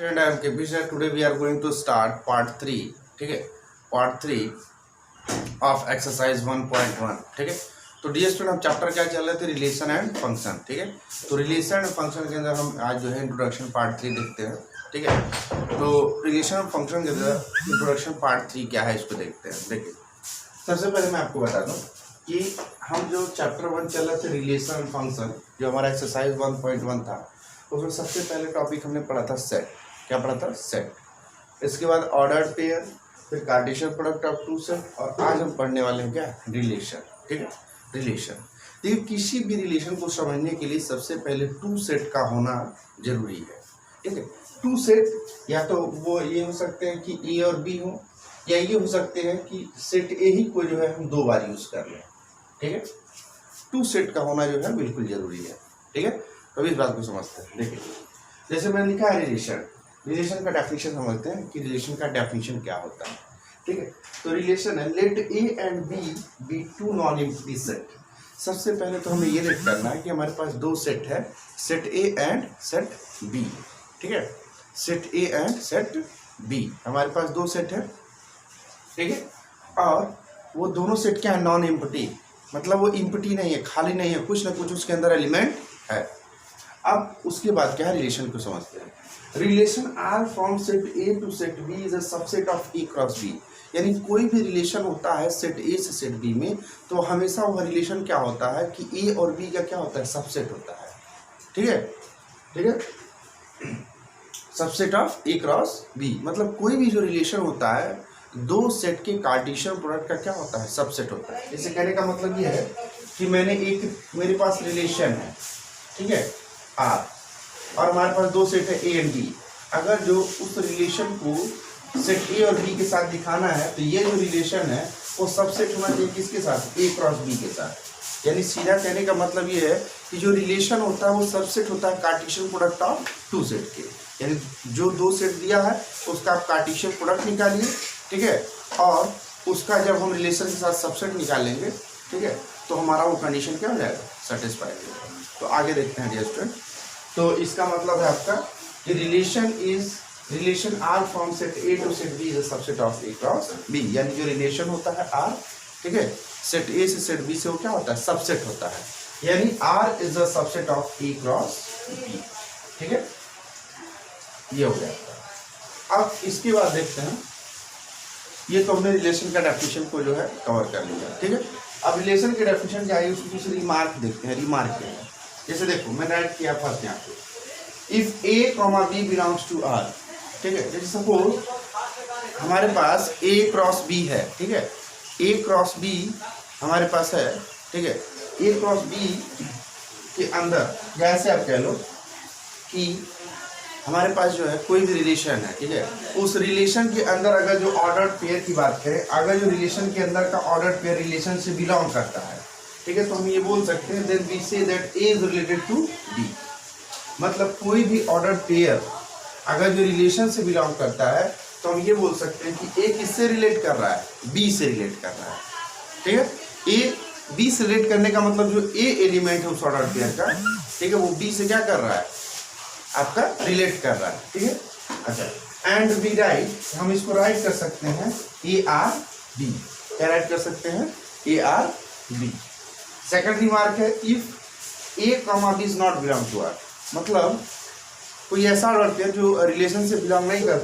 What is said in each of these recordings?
Student, I am KP sir. Today we are going to start part 3. ठीक है, part 3 of exercise 1.1. ठीक है, तो डियर स्टूडेंट हम चैप्टर क्या चल रहे थे, रिलेशन एंड फंक्शन. ठीक है, तो रिलेशन एंड फंक्शन के अंदर हम आज जो है इंट्रोडक्शन पार्ट 3 देखते हैं. ठीक है, तो रिलेशन एंड फंक्शन के अंदर इंट्रोडक्शन पार्ट 3 क्या है इसको देखते हैं. देखिए, सबसे पहले मैं आपको बता दूं कि हम जो चैप्टर 1 चल रहे थे रिलेशन एंड फंक्शन, जो हमारा एक्सरसाइज 1.1 था, उसमें सबसे पहले टॉपिक हमने पढ़ा था सेट. क्या पढ़ा था? सेट. इसके बाद ऑर्डर्ड पेयर, फिर Cartesian product of two set, और आज हम पढ़ने वाले हैं क्या? रिलेशन. ठीक है, रिलेशन. देखिए, किसी भी रिलेशन को समझने के लिए सबसे पहले टू सेट का होना जरूरी है. ठीक है, टू सेट या तो वो ये हो सकते हैं कि ए और बी हो, या ये हो सकते हैं कि सेट ए ही को जो है हम दो बार यूज कर लें. ठीक है, टू सेट का होना जो है बिल्कुल जरूरी है. ठीक है, तो इस बात को समझते हैं. देखिए, जैसे मैंने लिखा है रिलेशन. रिलेशन का डेफिनेशन समझते हैं कि रिलेशन का डेफिनेशन क्या होता है. ठीक है, तो रिलेशन है let A and B two non empty set. सबसे पहले तो हमें ये रेट करना है कि हमारे पास दो सेट है, set A and set B. ठीक है, set A and set B, हमारे पास दो सेट है. ठीक है, और वो दोनों सेट क्या है? नॉन एम्प्टी, मतलब वो एम्प्टी नहीं है, खाली नहीं है, कुछ ना कुछ उसके अंदर एलिमेंट है. अब उसके बाद क्या है, रिलेशन को समझते हैं. Relation R from set A to set B is a subset of A cross B. यानी कोई भी रिलेशन होता है सेट ए से सेट बी में, तो हमेशा वह रिलेशन क्या होता है कि ए और बी का क्या होता है? सबसेट होता है. ठीक है, ठीक है, subset of A cross B, मतलब कोई भी जो रिलेशन होता है दो सेट के कार्टेशियन प्रोडक्ट का क्या होता है? सबसेट होता है. इसे कहने का मतलब ये है कि मेरे पास रिलेशन है, ठीक है, आर, और हमारे पास दो सेट है ए एंड बी. अगर जो उस रिलेशन को सेट ए और बी के साथ दिखाना है, तो ये जो रिलेशन है वो सबसेट होना चाहिए किसके साथ? ए क्रॉस बी के साथ. यानी सीधा कहने का मतलब ये है कि जो रिलेशन होता है वो सबसेट होता है Cartesian product of two set के. यानी जो दो सेट दिया है उसका आप कार्टेशियन प्रोडक्ट निकालिए. ठीक है, और उसका जब हम रिलेशन के साथ सबसेट निकालेंगे, ठीक है, तो हमारा वो कंडीशन क्या हो जाएगा? सेटिस्फाई हो जाएगा. तो आगे देखते हैं डियर स्टूडेंट. तो इसका मतलब है आपका कि relation R from set A to set B is a subset of A cross B. यानी जो रिलेशन होता है आर, ठीक है, सेट ए से सेट बी से वो क्या होता है? सबसेट होता है. यानी R is a subset of A cross B. ठीक है, ये हो गया. अब इसके बाद देखते हैं, ये तो हमने रिलेशन का डेफिनेशन को जो है कवर कर लिया. ठीक है, अब रिलेशन के डेफिनेशन क्या है उसको कुछ रिमार्क देखते हैं. रिमार्क क्या है? जैसे देखो, मैं राइट किया फर्स्ट यहाँ पे, if A comma B belongs to R. ठीक है, जैसे सपोज हमारे पास ए क्रॉस बी है. ठीक है, ए क्रॉस बी हमारे पास है. ठीक है, ए क्रॉस बी के अंदर जैसे आप कह लो कि हमारे पास जो है कोई भी रिलेशन है. ठीक है, उस रिलेशन के अंदर अगर जो ऑर्डर्ड पेयर की बात करें, अगर जो रिलेशन के अंदर का ऑर्डर्ड पेयर रिलेशन से बिलोंग करता है, ठीक है, तो हम ये बोल सकते हैं then we say that A is related to B. मतलब कोई भी ऑर्डर्ड पेयर अगर जो रिलेशन से बिलोंग करता है, तो हम ये बोल सकते हैं कि ए किससे रिलेट कर रहा है? बी से रिलेट कर रहा है. ठीक है, ए बी से रिलेट करने का मतलब जो ए एलिमेंट है उस ऑर्डर्ड पेयर का, ठीक है, वो बी से क्या कर रहा है? आपका रिलेट कर रहा है. ठीक है, अच्छा, एंड बी राइट, हम इसको राइट कर सकते हैं ए आर बी. क्या राइट कर सकते हैं? A R b. Second remark है, if A comma b is not belong to R. मतलब कोई ऐसा ऑर्डर पेयर जो रिलेशन से बिलोंग नहीं कर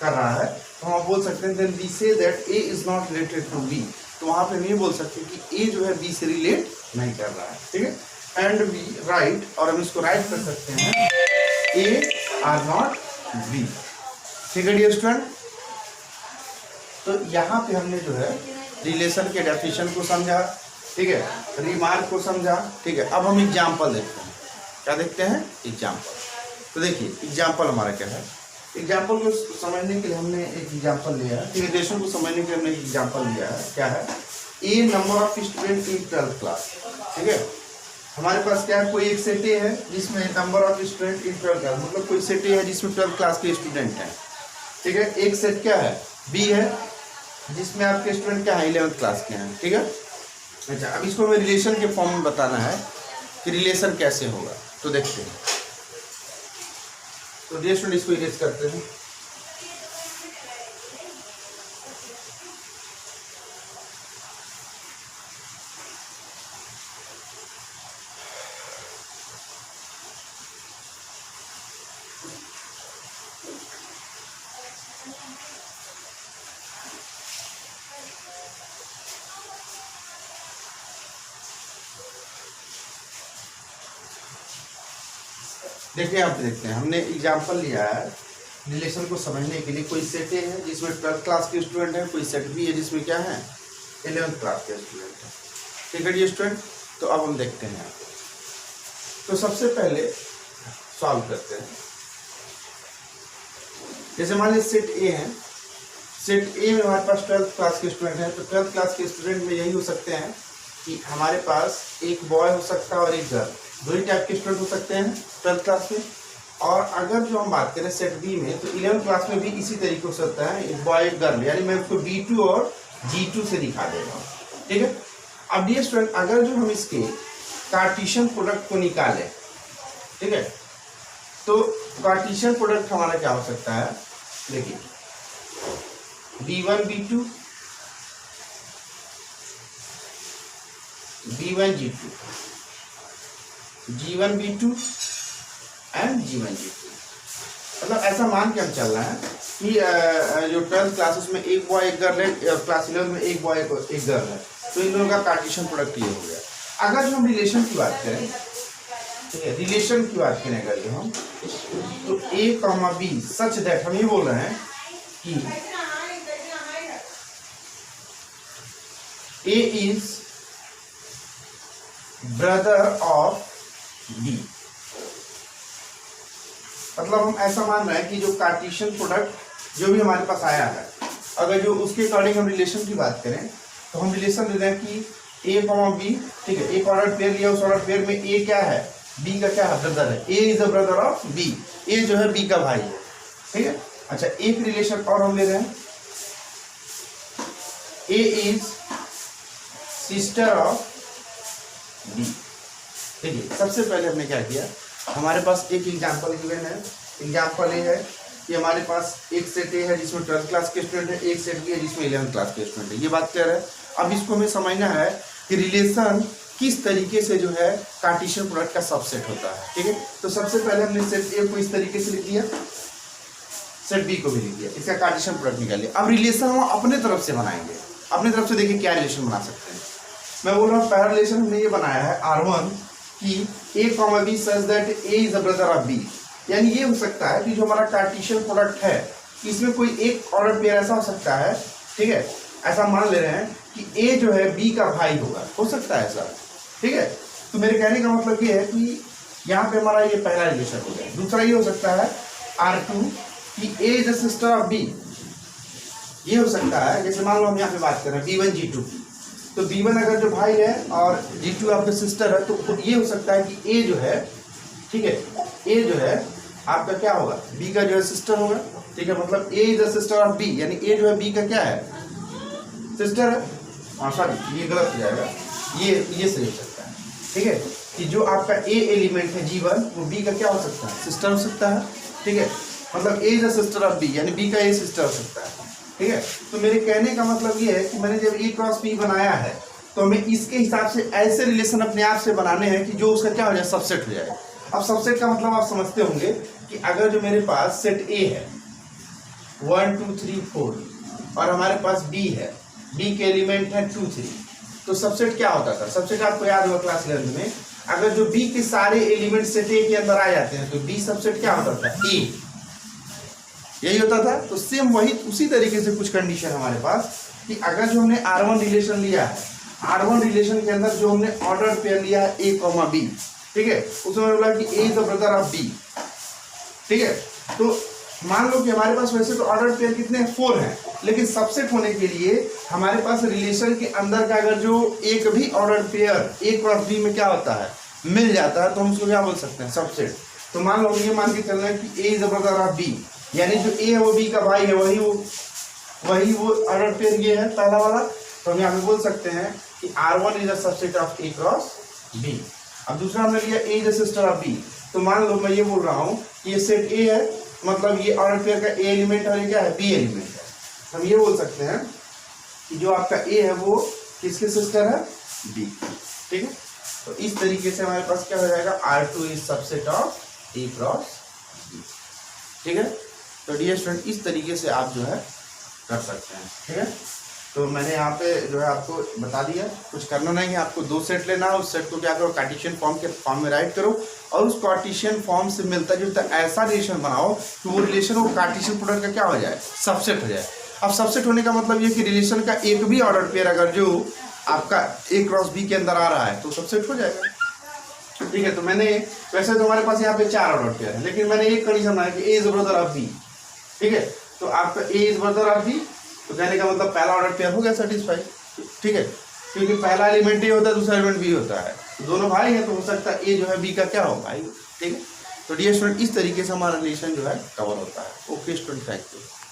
रहा है, तो हम बोल सकते हैं then we say that A is not related to b. तो वहां पे हम ये बोल सकते हैं कि ए जो है बी से रिलेट नहीं कर रहा है. ठीक है, एंड बी राइट, और हम इसको राइट कर सकते हैं ए आर नॉट बी. ठीक है डियर स्टूडेंट, तो यहाँ पे हमने जो है रिलेशन के डेफिनेशन को समझा. ठीक है, रिमार्क को समझा. ठीक है, अब हम एग्जाम्पल देखते हैं. क्या देखते हैं? एग्जाम्पल. तो देखिए, एग्जाम्पल हमारा क्या है. एग्जाम्पल को समझने के लिए हमने एक एग्जाम्पल लिया है. ठीक है, रिलेशन को समझने के लिए हमने एक एग्जाम्पल लिया है. क्या है? A number of student in 12th class. ठीक है, हमारे पास क्या है? कोई एक सेट ए है जिसमें number of student in 12th class, मतलब कोई सेट ए है जिसमें 12th क्लास के स्टूडेंट हैं. ठीक है, एक सेट क्या है? बी है, जिसमें आपके स्टूडेंट क्या है? 11th क्लास के हैं. ठीक है, अच्छा, अब इसको हमें रिलेशन के फॉर्म में बताना है कि रिलेशन कैसे होगा. तो देखते हैं, तो डियर स्टूडेंट इसको इरेज करते हैं। देखिए आप देखते हैं, हमने एग्जांपल लिया है रिलेशन को समझने के लिए। कोई सेट ए है जिसमें 12th क्लास के स्टूडेंट है, कोई सेट बी है जिसमें क्या है 11th क्लास के स्टूडेंट है। ठीक है डियर स्टूडेंट, तो अब हम देखते हैं। तो सबसे पहले सॉल्व करते हैं। जैसे मान लीजिए सेट ए है, सेट ए में हमारे पास 12th क्लास के स्टूडेंट है। तो 12th क्लास के स्टूडेंट में यही हो सकते हैं कि हमारे पास एक बॉय हो सकता है और एक गर्ल, दो ही टाइप के स्टूडेंट हो सकते हैं 12th क्लास में। और अगर जो हम बात करें सेट बी में, तो 11th क्लास में भी इसी तरीके हो सकता है, एक बॉय एक गर्ल, यानी मैं उसको B2 और G2 से दिखा देगा। ठीक है, अब डियर स्टूडेंट अगर जो हम इसके कार्टेशियन प्रोडक्ट को निकालें, ठीक है, तो कार्टेशियन प्रोडक्ट हमारा क्या हो सकता है, देखिए B1 B2 B1 G2 G1 B2 and G1 G2। मतलब ऐसा मान के हम चल रहे हैं कि जो 12th क्लासेस में एक बॉय एक गर्ल है, क्लास 11 में एक बॉय एक गर्ल है, तो इन दोनों का कार्टेशियन प्रोडक्ट ये हो गया। अगर जो हम रिलेशन की बात करें, ठीक है, रिलेशन की बात करें अगर जो हम, तो A, B सच दैट हम ये बोल रहे हैं कि A is brother of B। मतलब हम ऐसा मान रहे हैं कि जो कार्टेशियन प्रोडक्ट जो भी हमारे पास आया है, अगर जो उसके अकॉर्डिंग हम रिलेशन की बात करें, तो हम रिलेशन ले रहे हैं कि A, B, ठीक है, एक ऑर्डर पेयर लिया, उस ऑर्डर पेयर में A क्या है, B का क्या है, ब्रदर है। A is the brother of B, A जो है B का भाई है। ठीक है, अच्छा एक रिलेशन और हम ले रहे हैं, A is sister of B। देखिए सबसे पहले हमने क्या किया, हमारे पास एक एग्जाम्पल गिवन है। एग्जाम्पल ये है कि हमारे पास एक सेट ए है जिसमें 12th क्लास के स्टूडेंट है, एक सेट बी है जिसमें 11th क्लास के स्टूडेंट है। ये बात क्लियर है। अब इसको हमें समझना है कि रिलेशन किस तरीके से जो है कार्टेशियन प्रोडक्ट का सबसेट होता है। ठीक है, तो सबसे पहले हमने सेट ए को इस तरीके से लिख दिया, सेट बी को भी लिख दिया, इसका कार्टेशियन प्रोडक्ट निकाल लिया। अब रिलेशन हम अपने तरफ से बनाएंगे, अपनी तरफ से देखिए क्या रिलेशन बना सकते हैं। मैं बोल रहा हूँ पहला रिलेशन हमने ये बनाया है R1 कि A, B such that A is the brother of B। यानी ये हो सकता है कि जो हमारा कार्टेशियन प्रोडक्ट है, इसमें कोई एक ऑर्डर पेयर ऐसा हो सकता है, ठीक है, ऐसा मान ले रहे हैं कि A जो है B का भाई होगा, हो सकता है ऐसा। ठीक है, तो मेरे कहने का मतलब ये है कि यहाँ पे हमारा ये पहला रिलेशन हो गया। दूसरा ये हो सकता है R2 कि A is the sister of B। ये हो सकता है, जैसे मान लो हम यहाँ पे बात कर रहे हैं B1 G2, तो B1 अगर जो भाई है और G2 आपके सिस्टर है, तो ये हो सकता है कि A जो है, ठीक है, A जो है आपका क्या होगा, B का जो है सिस्टर होगा। ठीक है, मतलब A is the sister of B, यानी A जो है B का क्या है, सिस्टर है। हाँ सॉरी ये गलत हो जाएगा, ये सही हो सकता है। ठीक है, कि जो आपका A एलिमेंट है G1, वो B का क्या हो सकता है, सिस्टर हो सकता है। ठीक है, मतलब A is the sister of B, यानी B का A सिस्टर हो सकता है। ठीक है, तो मेरे कहने का मतलब ये है कि मैंने जब A क्रॉस B बनाया है, तो हमें इसके हिसाब से ऐसे रिलेशन अपने आप से बनाने हैं कि जो उसका क्या हो जाए, सबसेट हो जाए। अब सबसेट का मतलब आप समझते होंगे कि अगर जो मेरे पास सेट A है 1 2 3 4 और हमारे पास B है, B के एलिमेंट है 2 3, तो सबसेट क्या होता था, सबसेट आपको याद होगा क्लास 11 में, अगर जो B के सारे एलिमेंट सेट A के अंदर आ जाते हैं तो B सबसेट क्या होता था, A, यही होता था। तो सेम वही उसी तरीके से कुछ कंडीशन हमारे पास कि अगर जो हमने R1 रिलेशन लिया है, R1 रिलेशन के अंदर जो हमने ऑर्डर पेयर लिया है A, B, ठीक है, उसमें बोला कि A is the brother of B। ठीक है, तो मान लो कि हमारे पास वैसे तो ऑर्डर पेयर कितने हैं, 4 हैं, लेकिन सबसेट होने के लिए हमारे पास रिलेशन के अंदर का अगर जो एक भी order pair A cross B में क्या होता है, मिल जाता है, तो हम उसको क्या बोल सकते हैं, सबसेट। तो मान लो ये मान के चल रहे हैं कि A is the brother of B, यानी जो A है वो B का भाई है, वही वो ऑर्डर पेयर ये है पहला वाला। तो हम यहाँ पे बोल सकते हैं कि R1 is the subset of A cross B। अब दूसरा हमने लिया A is the sister of B, तो मान लो मैं ये बोल रहा हूँ कि ये सेट A है मतलब ये ऑर्डर पेयर का ए एलिमेंट और ये क्या है, बी एलिमेंट है। हम ये बोल सकते हैं कि जो आपका ए है वो किसके सिस्टर है, बी। ठीक है, तो इस तरीके से हमारे पास क्या हो जाएगा, R2 is subset of A cross B. ठीक है, तो डियर स्टूडेंट इस तरीके से आप जो है कर सकते हैं। ठीक है, तो मैंने यहाँ पे जो है आपको बता दिया, कुछ करना नहीं है, आपको 2 सेट लेना है, उस सेट को क्या करो, कार्टेशियन फॉर्म के फॉर्म में राइट करो और उस कार्टेशियन फॉर्म से मिलता जुलता ऐसा रिलेशन बनाओ कि वो रिलेशन वो कार्टेशियन प्रोडक्ट का क्या हो जाए, सबसेट हो जाए। अब सबसेट होने का मतलब ये कि रिलेशन का एक भी ऑर्डर पेयर अगर जो आपका ए क्रॉस बी के अंदर आ रहा है तो सबसेट हो जाएगा। ठीक है, तो मैंने वैसे तो हमारे पास यहाँ पे 4 ऑर्डर पेयर है, लेकिन मैंने एक कंडीशन बनाया कि ए इज ब्रदर ऑफ बी। ठीक है, तो आपका ए इज ब्रदर ऑफ बी, तो कहने का मतलब पहला ऑर्डर पेयर हो गया सेटिस्फाई। ठीक है, क्योंकि पहला एलिमेंट ए होता है, दूसरा एलिमेंट बी होता है, तो दोनों भाई हैं, तो हो सकता है ए जो है बी का क्या हो, भाई। ठीक है, तो डियर स्टूडेंट इस तरीके से हमारा रिलेशन जो है कवर होता है। Okay student, thank you.